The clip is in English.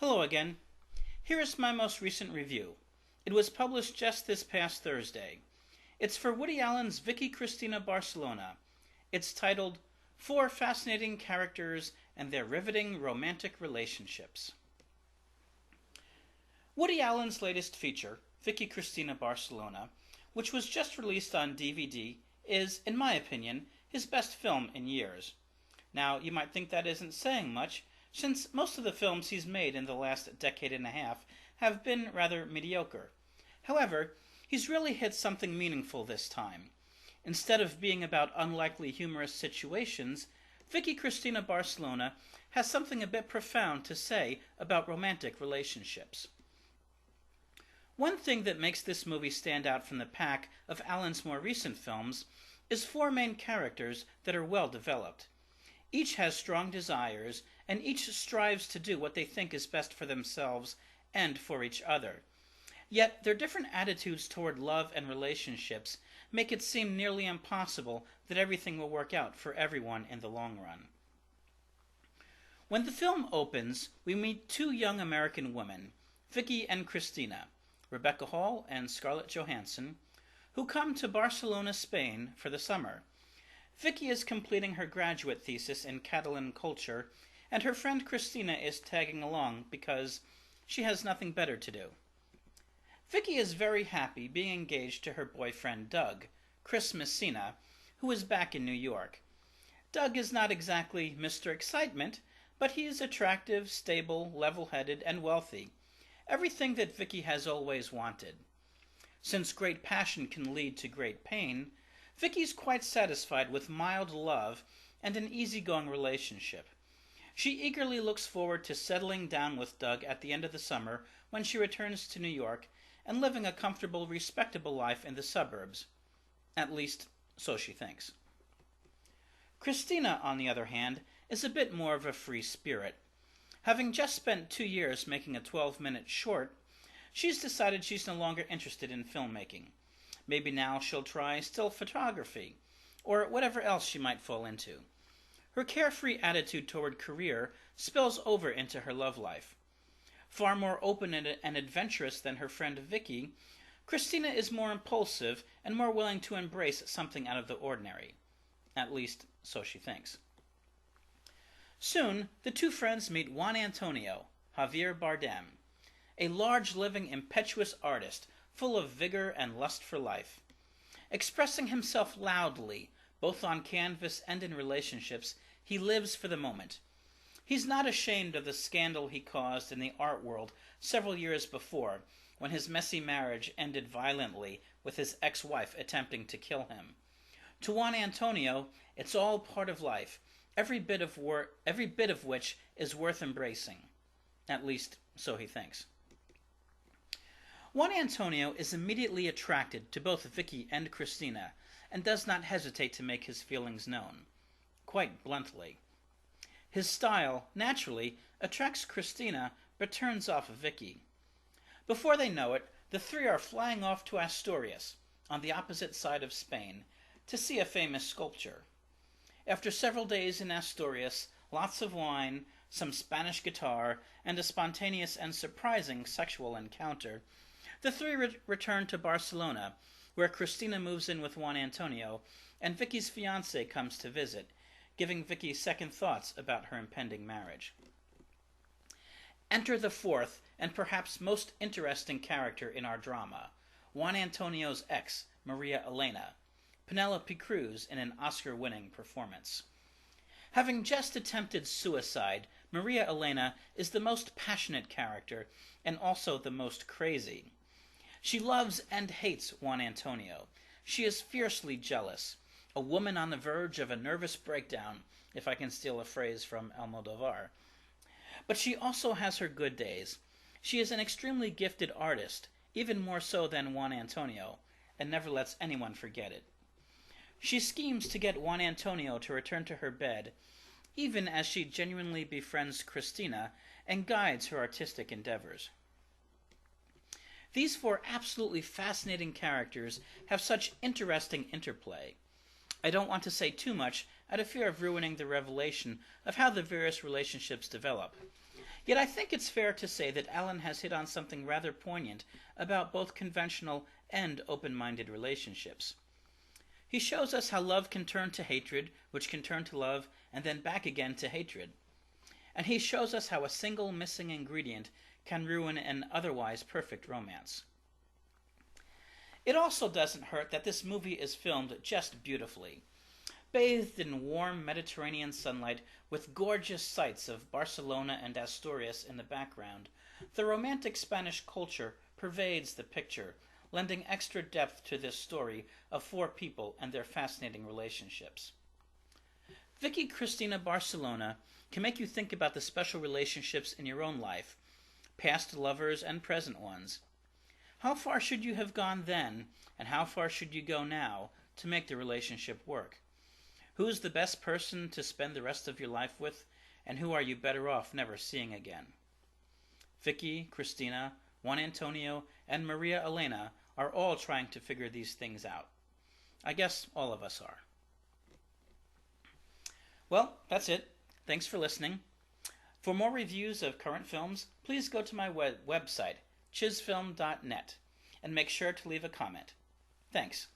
Hello again. Here is my most recent review. It was published just this past Thursday. It's for Woody Allen's Vicky Cristina Barcelona. It's titled, Four Fascinating Characters and Their Riveting Romantic Relationships. Woody Allen's latest feature, Vicky Cristina Barcelona, which was just released on DVD, is, in my opinion, his best film in years. Now, you might think that isn't saying much, since most of the films he's made in the last decade and a half have been rather mediocre. However, he's really hit something meaningful this time. Instead of being about unlikely humorous situations, Vicky Cristina Barcelona has something a bit profound to say about romantic relationships. One thing that makes this movie stand out from the pack of Allen's more recent films is four main characters that are well developed. Each has strong desires, and each strives to do what they think is best for themselves and for each other. Yet their different attitudes toward love and relationships make it seem nearly impossible that everything will work out for everyone in the long run. When the film opens, we meet two young American women, Vicky and Cristina, Rebecca Hall and Scarlett Johansson, who come to Barcelona, Spain for the summer. Vicky is completing her graduate thesis in Catalan culture, and her friend Cristina is tagging along because she has nothing better to do. Vicky is very happy being engaged to her boyfriend Doug, Chris Messina, who is back in New York. Doug is not exactly Mr. Excitement, but he is attractive, stable, level-headed, and wealthy. Everything that Vicky has always wanted. Since great passion can lead to great pain, Vicky's quite satisfied with mild love and an easygoing relationship. She eagerly looks forward to settling down with Doug at the end of the summer when she returns to New York and living a comfortable, respectable life in the suburbs. At least, so she thinks. Cristina, on the other hand, is a bit more of a free spirit. Having just spent 2 years making a 12-minute short, she's decided she's no longer interested in filmmaking. Maybe now she'll try still photography, or whatever else she might fall into. Her carefree attitude toward career spills over into her love life. Far more open and adventurous than her friend Vicky, Cristina is more impulsive and more willing to embrace something out of the ordinary. At least, so she thinks. Soon, the two friends meet Juan Antonio, Javier Bardem, a large living impetuous artist full of vigor and lust for life. Expressing himself loudly, both on canvas and in relationships, he lives for the moment. He's not ashamed of the scandal he caused in the art world several years before, when his messy marriage ended violently with his ex-wife attempting to kill him. To Juan Antonio, it's all part of life, every bit of which is worth embracing. At least, so he thinks. Juan Antonio is immediately attracted to both Vicky and Cristina, and does not hesitate to make his feelings known, quite bluntly. His style, naturally, attracts Cristina, but turns off Vicky. Before they know it, the three are flying off to Asturias, on the opposite side of Spain, to see a famous sculpture. After several days in Asturias, lots of wine, some Spanish guitar, and a spontaneous and surprising sexual encounter, the three return to Barcelona, where Cristina moves in with Juan Antonio, and Vicky's fiancé comes to visit, giving Vicky second thoughts about her impending marriage. Enter the fourth, and perhaps most interesting character in our drama, Juan Antonio's ex, Maria Elena, Penelope Cruz in an Oscar-winning performance. Having just attempted suicide, Maria Elena is the most passionate character, and also the most crazy. She loves and hates Juan Antonio. She is fiercely jealous, a woman on the verge of a nervous breakdown, if I can steal a phrase from Almodovar. But she also has her good days. She is an extremely gifted artist, even more so than Juan Antonio, and never lets anyone forget it. She schemes to get Juan Antonio to return to her bed, even as she genuinely befriends Cristina and guides her artistic endeavors. These four absolutely fascinating characters have such interesting interplay. I don't want to say too much out of fear of ruining the revelation of how the various relationships develop. Yet I think it's fair to say that Allen has hit on something rather poignant about both conventional and open-minded relationships. He shows us how love can turn to hatred, which can turn to love, and then back again to hatred. And he shows us how a single missing ingredient can ruin an otherwise perfect romance. It also doesn't hurt that this movie is filmed just beautifully. Bathed in warm Mediterranean sunlight with gorgeous sights of Barcelona and Asturias in the background, the romantic Spanish culture pervades the picture, lending extra depth to this story of four people and their fascinating relationships. Vicky Cristina Barcelona can make you think about the special relationships in your own life, past lovers and present ones. How far should you have gone then, and how far should you go now to make the relationship work? Who's the best person to spend the rest of your life with, and who are you better off never seeing again? Vicky, Cristina, Juan Antonio, and Maria Elena are all trying to figure these things out. I guess all of us are. Well, that's it. Thanks for listening. For more reviews of current films, please go to my website, chizfilm.net, and make sure to leave a comment. Thanks.